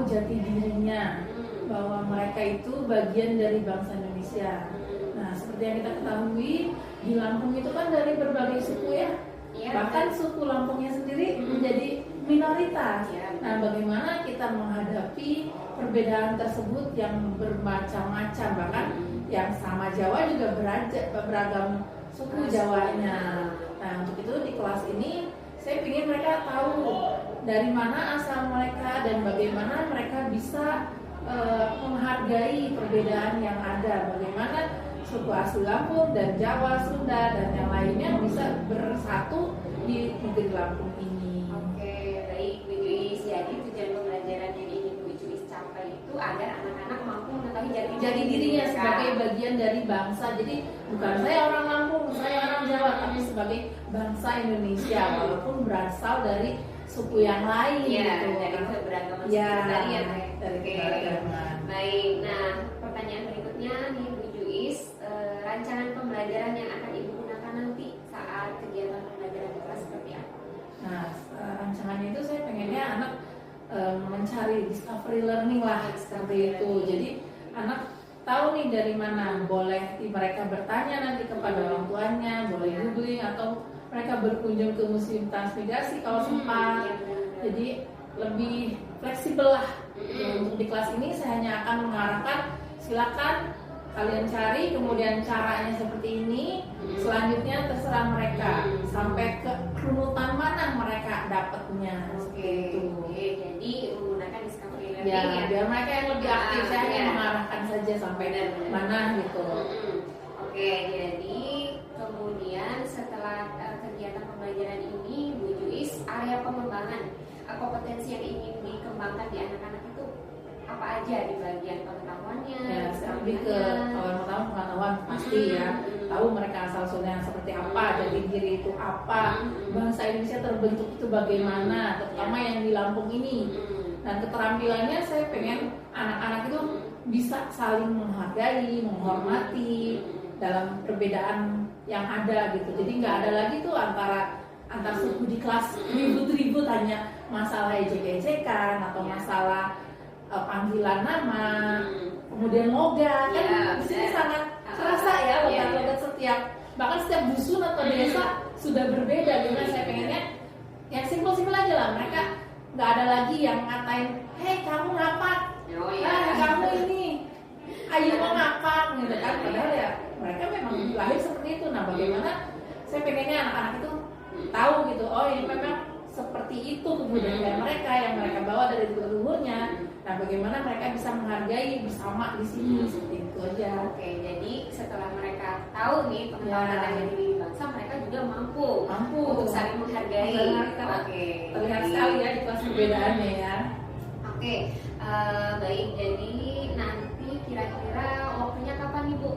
jati dirinya, bahwa mereka itu bagian dari bangsa Indonesia. Nah, seperti yang kita ketahui, di Lampung itu kan dari berbagai suku ya. Bahkan suku Lampungnya sendiri menjadi minoritas. Nah, bagaimana kita menghadapi perbedaan tersebut yang bermacam-macam, bahkan yang sama Jawa juga beragam suku Jawanya. Nah, untuk itu di kelas ini saya ingin mereka tahu dari mana asal mereka dan bagaimana mereka bisa menghargai perbedaan yang ada, bagaimana suku asli Lampung dan Jawa, Sunda dan yang lainnya bisa bersatu di negeri Lampung ini. Oke, baik Bu Juis. Jadi tujuan pembelajaran yang ingin Bu Juis capai itu agar anak-anak mampu mengetahui jati dirinya sebagai bagian dari bangsa. Jadi bukan saya orang Lampung, saya orang Jawa, tapi sebagai bangsa Indonesia walaupun berasal dari suku yang lain. Gitu. Dari keberagaman suku tadi ya, dari keberagaman. Baik, nah pertanyaan berikutnya nih Bu Juis, rancangan pembelajaran yang akan Ibu gunakan nanti saat kegiatan pembelajaran di kelas seperti apa? Nah, rancangannya itu saya pengennya anak mencari discovery learning lah, seperti itu. Jadi anak tahu nih dari mana, boleh mereka bertanya nanti kepada orang tuanya, boleh googling atau mereka berkunjung ke museum transmigrasi kalau sempat. Jadi lebih fleksibel lah. Untuk di kelas ini saya hanya akan mengarahkan, silakan kalian cari, kemudian caranya seperti ini, selanjutnya terserah mereka sampai ke runutan mana mereka dapatnya. Oke, jadi menggunakan discovery learning ya, biar mereka yang lebih aktif. Saya hanya mengarahkan saja sampai mana gitu. Oke, jadi kemudian setelah kegiatan pembelajaran ini Bu Juis, area pengembangan kompetensi yang ingin dikembangkan di anak-anak itu apa aja di bagian pengetahuannya? Ya, lebih ke pengetahuan pasti ya. Tahu mereka asal usulnya seperti apa, jati diri itu apa, bangsa Indonesia terbentuk itu bagaimana, terutama yang di Lampung ini. Dan keterampilannya saya pengen anak-anak itu bisa saling menghargai, menghormati dalam perbedaan yang ada gitu. Jadi nggak ada lagi tuh antar suku di kelas ribut-ribut hanya masalah ejek-ejekan atau masalah panggilan nama, kemudian logat kan di sini sangat terasa ya logat-logat bahkan setiap dusun atau desa sudah berbeda. Jadi saya pengennya yang simpel-simpel aja lah, mereka nggak ada lagi yang ngatain, hei kamu ngapa, kamu ini, ayo mau ngapa gitu kan, padahal ya mereka memang lahir seperti itu. Nah, bagaimana saya pengennya anak-anak itu tahu gitu, oh ini memang seperti itu kebudayaan mereka yang mereka bawa dari leluhurnya. Nah, bagaimana mereka bisa menghargai bersama di sini, seperti itu aja. Oke, jadi setelah mereka tahu nih pengetahuan ada diri bangsa, mereka juga mampu untuk saling menghargai. Oke, terlihat sekali ya di kelas perbedaannya ya. Oke, baik. Jadi nanti kira-kira waktunya kapan nih Bu?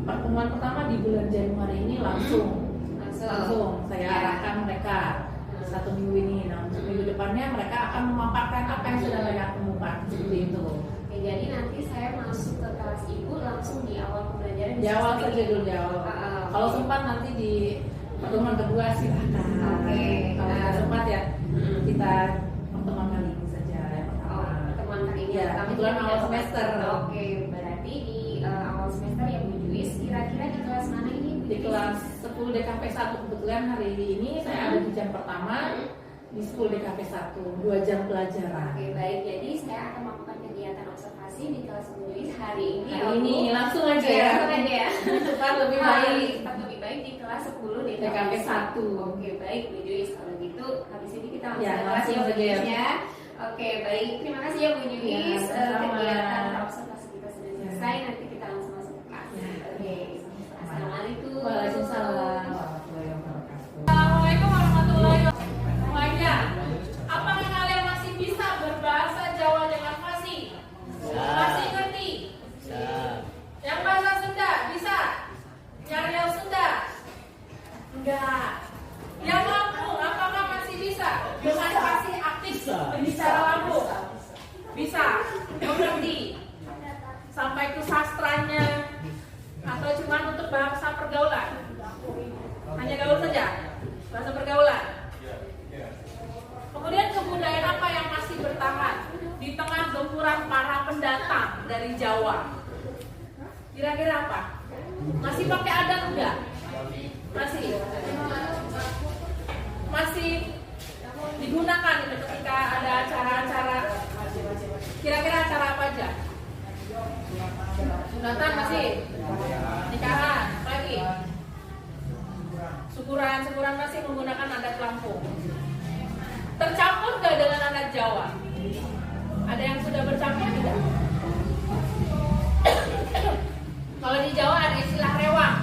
Pertemuan pertama di bulan Januari ini langsung saya arahkan mereka 1 minggu ini. Nah, untuk minggu depannya mereka akan memaparkan apa yang sudah mereka temukan, seperti itu. Oke, jadi nanti saya masuk ke kelas Ibu langsung di awal pembelajaran. Di awal saja dulu, di awal. Kalau sempat nanti di pertemuan kedua silakan. Oke. Kalau tidak sempat ya kita pertemuan kali ini saja. Pertemuan kali ini. Ya, kebetulan awal semester. Oke, berarti di awal semester ya Bu Juis. Kira-kira di kelas mana ini? Di kelas 10 DKP 1. Kebetulan hari ini saya ada di jam pertama di 10 DKP 1, 2 jam pelajaran. Oke, baik. Jadi saya akan melakukan kegiatan observasi di kelas Bu Juis hari ini. Hari ini langsung aja ya. Cepat lebih baik. Cepat lebih baik di kelas 10 DKP 1. Oke, baik Bu Juis. Kalau gitu habis ini kita langsung Ya, kelas langsung saja ya. Oke, baik. Terima kasih ya Bu Juis. Kegiatan observasi kita sudah selesai. Nanti kita langsung masuk ke kelas. Oke. Assalamualaikum. Waalaikumsalam warahmatullahi wabarakatuh. Assalamualaikum warahmatullahi wabarakatuh. Semuanya, apakah kalian masih bisa berbahasa Jawa dengan fasih? Masih ngerti? Yang bahasa Sunda bisa? Yang real Sunda? Enggak. Yang Lampung, apakah masih bisa? Dengan fasih aktif berbicara Lampung? Bisa. Mengerti? Sampai ke sastranya atau cuma untuk bahasa pergaulan? Hanya gaul saja, bahasa pergaulan. Kemudian kebudayaan apa yang masih bertahan di tengah Kira-kira apa? Masih pakai adat enggak? Masih digunakan itu ketika ada acara-acara. Kira-kira acara apa aja? Sunatan masih, nikahan, apa lagi? Syukuran masih menggunakan adat Lampung. Tercampur gak dengan adat Jawa? Ada yang sudah bercampur tidak? Kalau di Jawa ada istilah rewang.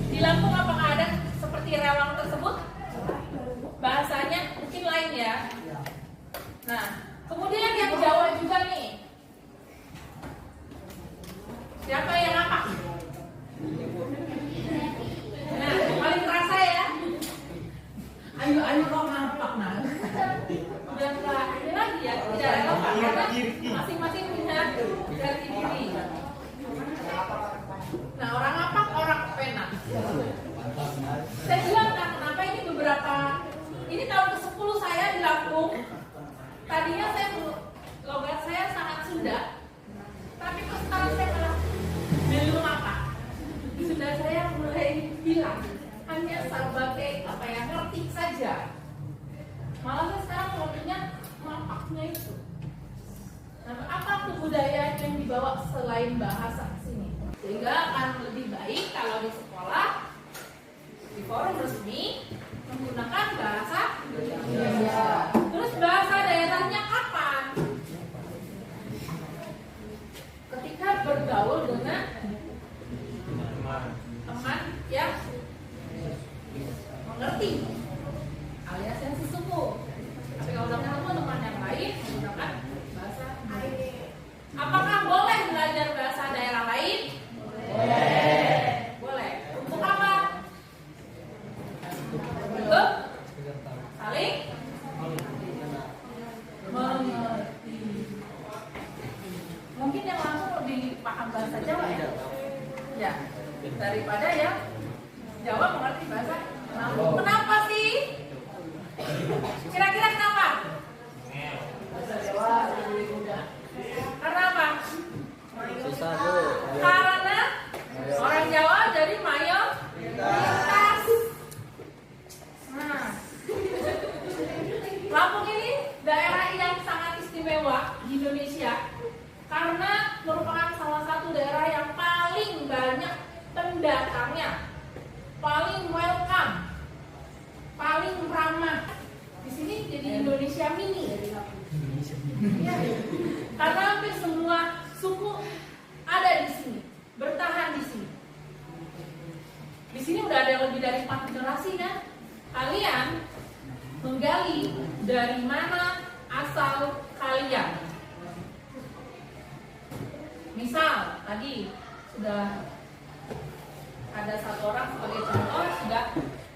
Di Lampung apakah ada seperti rewang tersebut? Bahasanya mungkin lain ya. Nah, kemudian yang Jawa juga nih. Siapa yang apa? Nah, paling terasa ya. Ayo kau ngapak nah. Udah enggak ini lagi ya, tidak relevan karena masing-masing punya jati diri. Nah, orang apa? Orang pena. Saya bilang kan, kenapa ini ini tahun ke-10 saya di Lampung. Tadinya logat saya sangat Sunda, tapi kok sekarang saya malah belum apa. Sunda saya mulai hilang, hanya sebagai ngerti saja. Malah saya sekarang ngomongnya mapaknya itu. Nah, apa kebudayaan yang dibawa selain bahasa ke sini? Sehingga akan lebih baik kalau di sekolah, di forum resmi menggunakan bahasa Indonesia. Terus bahasa daerahnya kapan? Ketika bergaul dengan teman yang mengerti, alias yang sesepuh. Tapi kalau udah ketemu teman yang lain menggunakan bahasa daerah. Apakah boleh belajar bahasa daerah lain? Boleh. Untuk apa? Untuk saling mengerti. Mungkin yang langsung lebih paham bahasa Jawa ya? Ya, daripada yang Jawa mengerti bahasa Lampung. Kenapa sih? Kira-kira kenapa? Bahasa Jawa lebih mudah. Karena apa? Susah tuh. Karena orang Jawa jadi mayoritas. Nah, Lampung ini daerah yang sangat istimewa di Indonesia karena merupakan salah satu daerah yang paling banyak pendatangnya, paling welcome, paling ramah. Di sini jadi Indonesia mini. Ya, karena hampir semua suku ada di sini, bertahan di sini. Di sini udah ada lebih dari 4 generasi kan? Kalian menggali dari mana asal kalian. Misal tadi sudah ada satu orang sebagai contoh sudah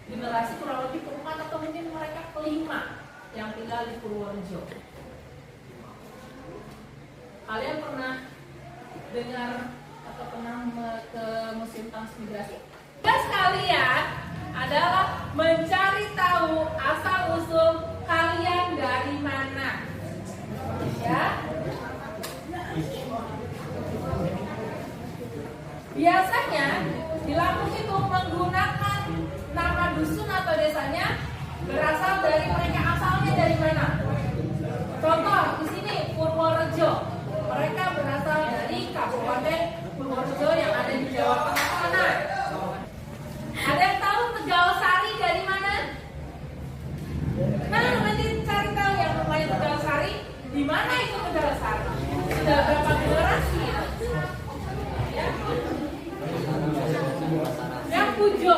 generasi kurang lebih keempat atau mungkin mereka kelima yang tinggal di Purworejo. Kalian pernah dengar atau pernah ke Museum Transmigrasi? Tugas kalian adalah mencari tahu asal usul kalian dari mana. Ya. Biasanya di Lampung itu menggunakan nama dusun atau desanya berasal dari mereka asalnya dari mana. Contoh di sini Purworejo, mereka berasal dari Kabupaten Purworejo yang ada di Jawa Tengah sana. Ada yang tahu Tegalsari dari mana? Nah, nanti cari tahu yang namanya Tegalsari. Di mana itu Tegalsari? Sudah berapa generasi ya? Ya. Yang Pujo.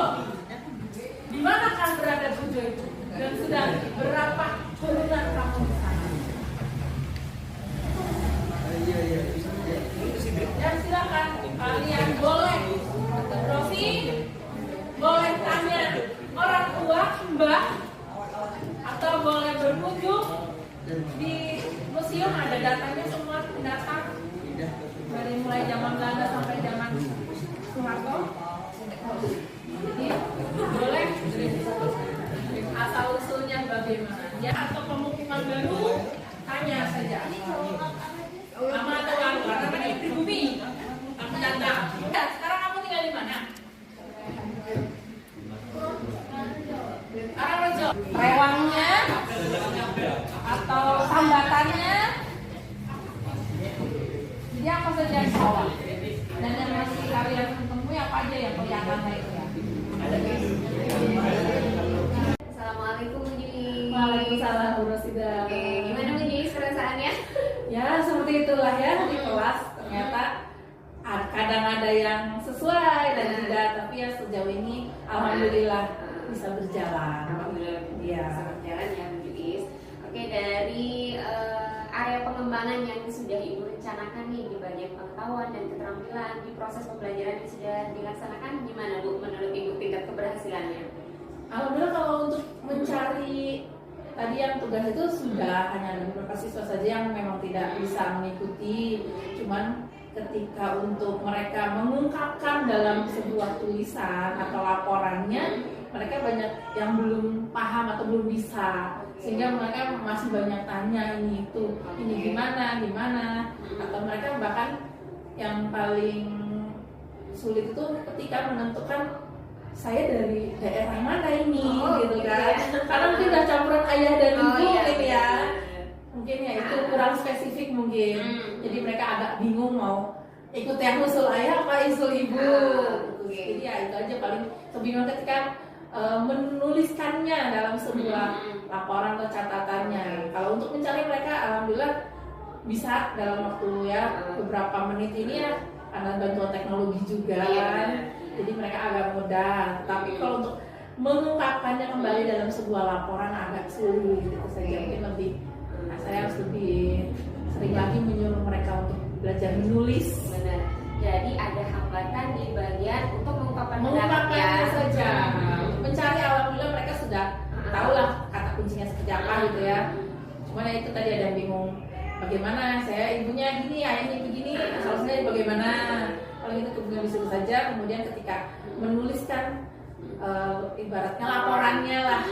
Di mana kan berada Pujo itu? Dan sudah berapa turunan kamu di sana? Ya silakan kalian boleh browsing, boleh tanya orang tua, mbah, atau boleh berkunjung di museum, ada datanya semua pendatang dari mulai zaman Belanda sampai zaman Soeharto. Jadi boleh asal usulnya bagaimana ya, atau pemukiman baru tanya saja nama atau karena ini pribumi datang. apa aja yang kelihatannya itu ya. Assalamualaikum Bu Juis. Waalaikumsalam Bu Rosida. Oke, gimana Bu Juis perasaannya? Ya seperti itulah ya di kelas ternyata kadang ada yang sesuai dan tidak, tapi ya sejauh ini alhamdulillah bisa berjalan. Alhamdulillah Iya. bisa berjalan ya Bu Juis. Oke, dari area pengembangan yang sudah Ibu rencanakan nih di bagian pengetahuan dan keterampilan di proses pembelajaran yang sudah dilaksanakan, gimana Bu menurut Ibu tingkat keberhasilannya? Alhamdulillah kalau untuk mencari tadi yang tugas itu sudah hanya ada beberapa siswa saja yang memang tidak bisa mengikuti, cuman ketika untuk mereka mengungkapkan dalam sebuah tulisan atau laporannya, mereka banyak yang belum paham atau belum bisa, sehingga mereka masih banyak tanya ini itu, ini gimana, atau mereka bahkan yang paling sulit itu ketika menentukan saya dari daerah mana ini, gitu kan, karena mungkin udah campuran ayah dan ibu gitu ya. Mungkin ya itu kurang spesifik mungkin, jadi mereka agak bingung mau ikut yang usul ayah apa usul ibu. Jadi ya itu aja paling kebingungan ketika menuliskannya dalam sebuah laporan atau catatannya. Kalau untuk mencari mereka alhamdulillah bisa dalam waktu ya beberapa menit ini ya, karena bantuan teknologi juga kan, jadi mereka agak mudah. Tapi kalau untuk mengungkapkannya kembali dalam sebuah laporan agak sulit gitu saja. Mungkin lebih saya harus lebih sering lagi menyuruh mereka untuk belajar menulis. Benar. Jadi ada hambatan di bagian untuk mengungkapkan Mengungkapkannya saja. Untuk mencari alhamdulillah mereka sudah tahu lah kata kuncinya seperti apa gitu ya. Cuma ya itu tadi ada yang bingung. Bagaimana saya ibunya gini, ayahnya begini, soalnya bagaimana? Paling itu kebingungan di situ saja. Kemudian ketika menuliskan ibaratnya laporannya lah,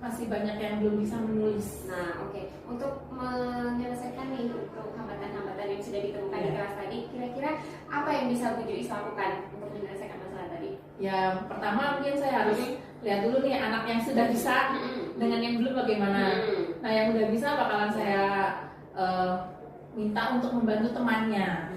masih banyak yang belum bisa menulis. Nah, oke. Untuk menyelesaikan nih untuk hambatan-hambatan yang sudah ditemukan di kelas tadi, kira-kira apa yang bisa Bu Juis lakukan untuk menyelesaikan masalah tadi? Ya, pertama mungkin saya harus lihat dulu nih anak yang sudah bisa dengan yang belum bagaimana. Nah, yang udah bisa bakalan saya minta untuk membantu temannya.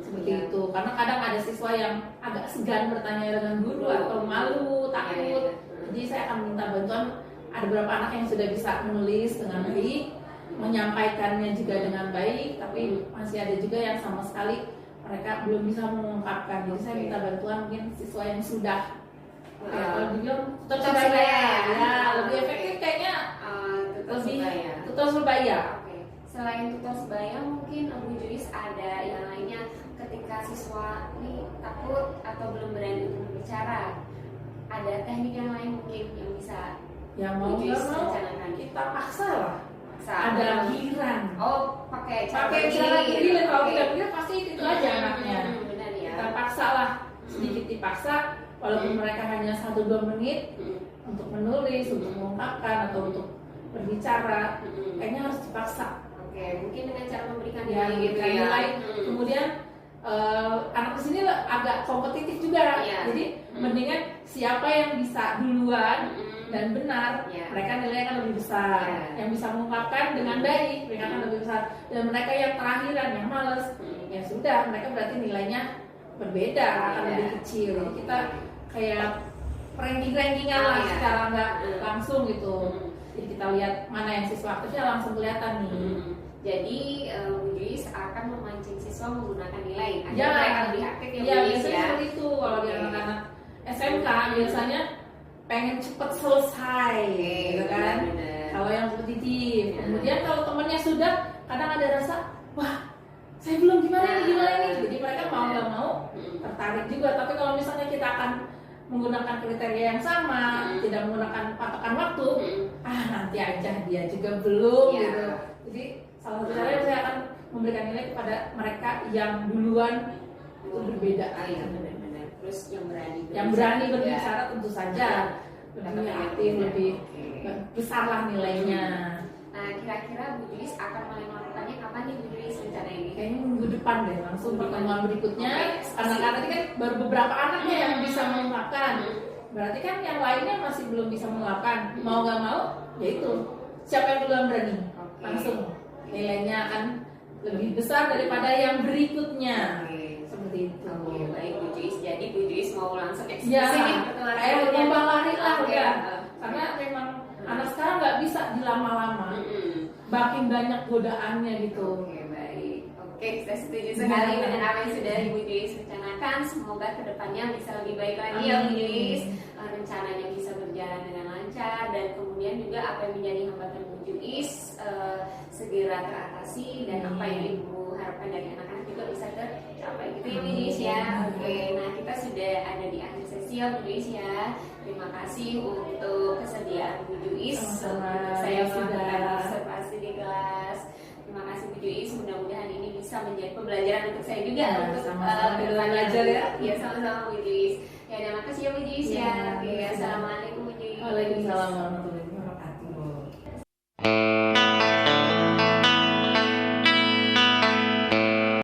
Seperti itu. Karena kadang ada siswa yang agak segan bertanya dengan guru atau malu, takut. Jadi saya akan minta bantuan. Ada beberapa anak yang sudah bisa menulis dengan baik, menyampaikannya juga dengan baik, tapi masih ada juga yang sama sekali mereka belum bisa mengungkapkan. Jadi saya minta bantuan mungkin siswa yang sudah kalau dibilang tutor sebaya ya, lebih efektif kayaknya tutor sebaya. Oke. Selain tutor sebaya, mungkin Bu Juis ada yang lainnya ketika siswa ini takut atau belum berani untuk berbicara. Ada teknik yang lain mungkin yang bisa Ya mau nggak mau kita paksa lah. Ada giliran. Oh, pakai cara giliran. Kalau tidak giliran pasti itu aja anaknya. Benar ya. Kita paksa lah, sedikit dipaksa, walaupun mereka hanya 1-2 menit untuk menulis, untuk mengungkapkan atau untuk berbicara, kayaknya harus dipaksa. Oke, mungkin dengan cara memberikan Ya, nilai gitu ya. nilai. Kemudian anak di sini agak kompetitif juga, jadi mendingan siapa yang bisa duluan dan benar, mereka nilainya akan lebih besar. Yang bisa mengungkapkan dengan baik, mereka akan lebih besar. Dan mereka yang terakhiran, yang males, ya sudah, mereka berarti nilainya berbeda, akan lebih kecil. Jadi kita kayak ranking-rankingan lah secara nggak langsung gitu. Jadi kita lihat mana yang siswa aktifnya langsung kelihatan nih. Jadi Bu Juis akan memancing siswa menggunakan nilai agar Ya, mereka lebih aktif ya Bu Juis biasanya ya. seperti itu. Kalau di anak-anak SMK biasanya pengen cepet selesai, gitu kan? Kalau yang kompetitif. Kemudian kalau temannya sudah, kadang ada rasa, wah, saya belum gimana nih. Jadi mereka mau nggak mau tertarik juga. Tapi kalau misalnya kita akan menggunakan kriteria yang sama, tidak menggunakan patokan waktu, nanti aja dia juga belum gitu. Jadi salah satu caranya saya akan memberikan nilai kepada mereka yang duluan itu berbeda. Benar-benar. Terus yang berani berbicara tentu saja lebih aktif, lebih besar lah nilainya. Nah, kira-kira Bu Juis akan mulai melakukannya kapan nih Bu Juis rencana ini? Kayaknya minggu depan deh, langsung pertemuan berikutnya. Karena tadi kan baru beberapa anaknya yang bisa mengungkapkan. Berarti kan yang lainnya masih belum bisa mengungkapkan. Mau nggak mau, ya itu. Siapa yang duluan berani? Langsung nilainya akan lebih besar daripada yang berikutnya. Seperti itu. Baik Bu Juis. Jadi Bu Juis mau langsung eksekusi Ya, nih pertemuan kayak selanjutnya. lomba lari lah Oke. udah. Karena memang anak sekarang nggak bisa dilama-lama. Makin banyak godaannya gitu. Oke, baik. Oke, saya setuju sekali dengan apa yang sudah Ibu Joyce rencanakan. Semoga kedepannya bisa lebih baik lagi ya Bu Joyce. Rencananya bisa berjalan dengan lancar dan kemudian juga apa yang menjadi hambatan Bu Joyce segera teratasi dan apa yang Ibu harapkan dari anak-anak juga bisa tercapai gitu ya Bu Joyce ya. Oke, nah kita sudah ada di akhir sesi ya Bu Joyce ya. Terima kasih untuk kesediaan Bu Joyce untuk saya melakukan observasi di kelas. Terima kasih Bu Joyce, mudah-mudahan ini bisa menjadi pembelajaran untuk saya juga Ya, untuk sama-sama kedepannya belajar ya. Ya, sama-sama Bu Joyce. Ya, terima kasih ya Bu Joyce ya. Ya, Oke, ya. assalamualaikum Bu Joyce. Waalaikumsalam warahmatullahi wabarakatuh.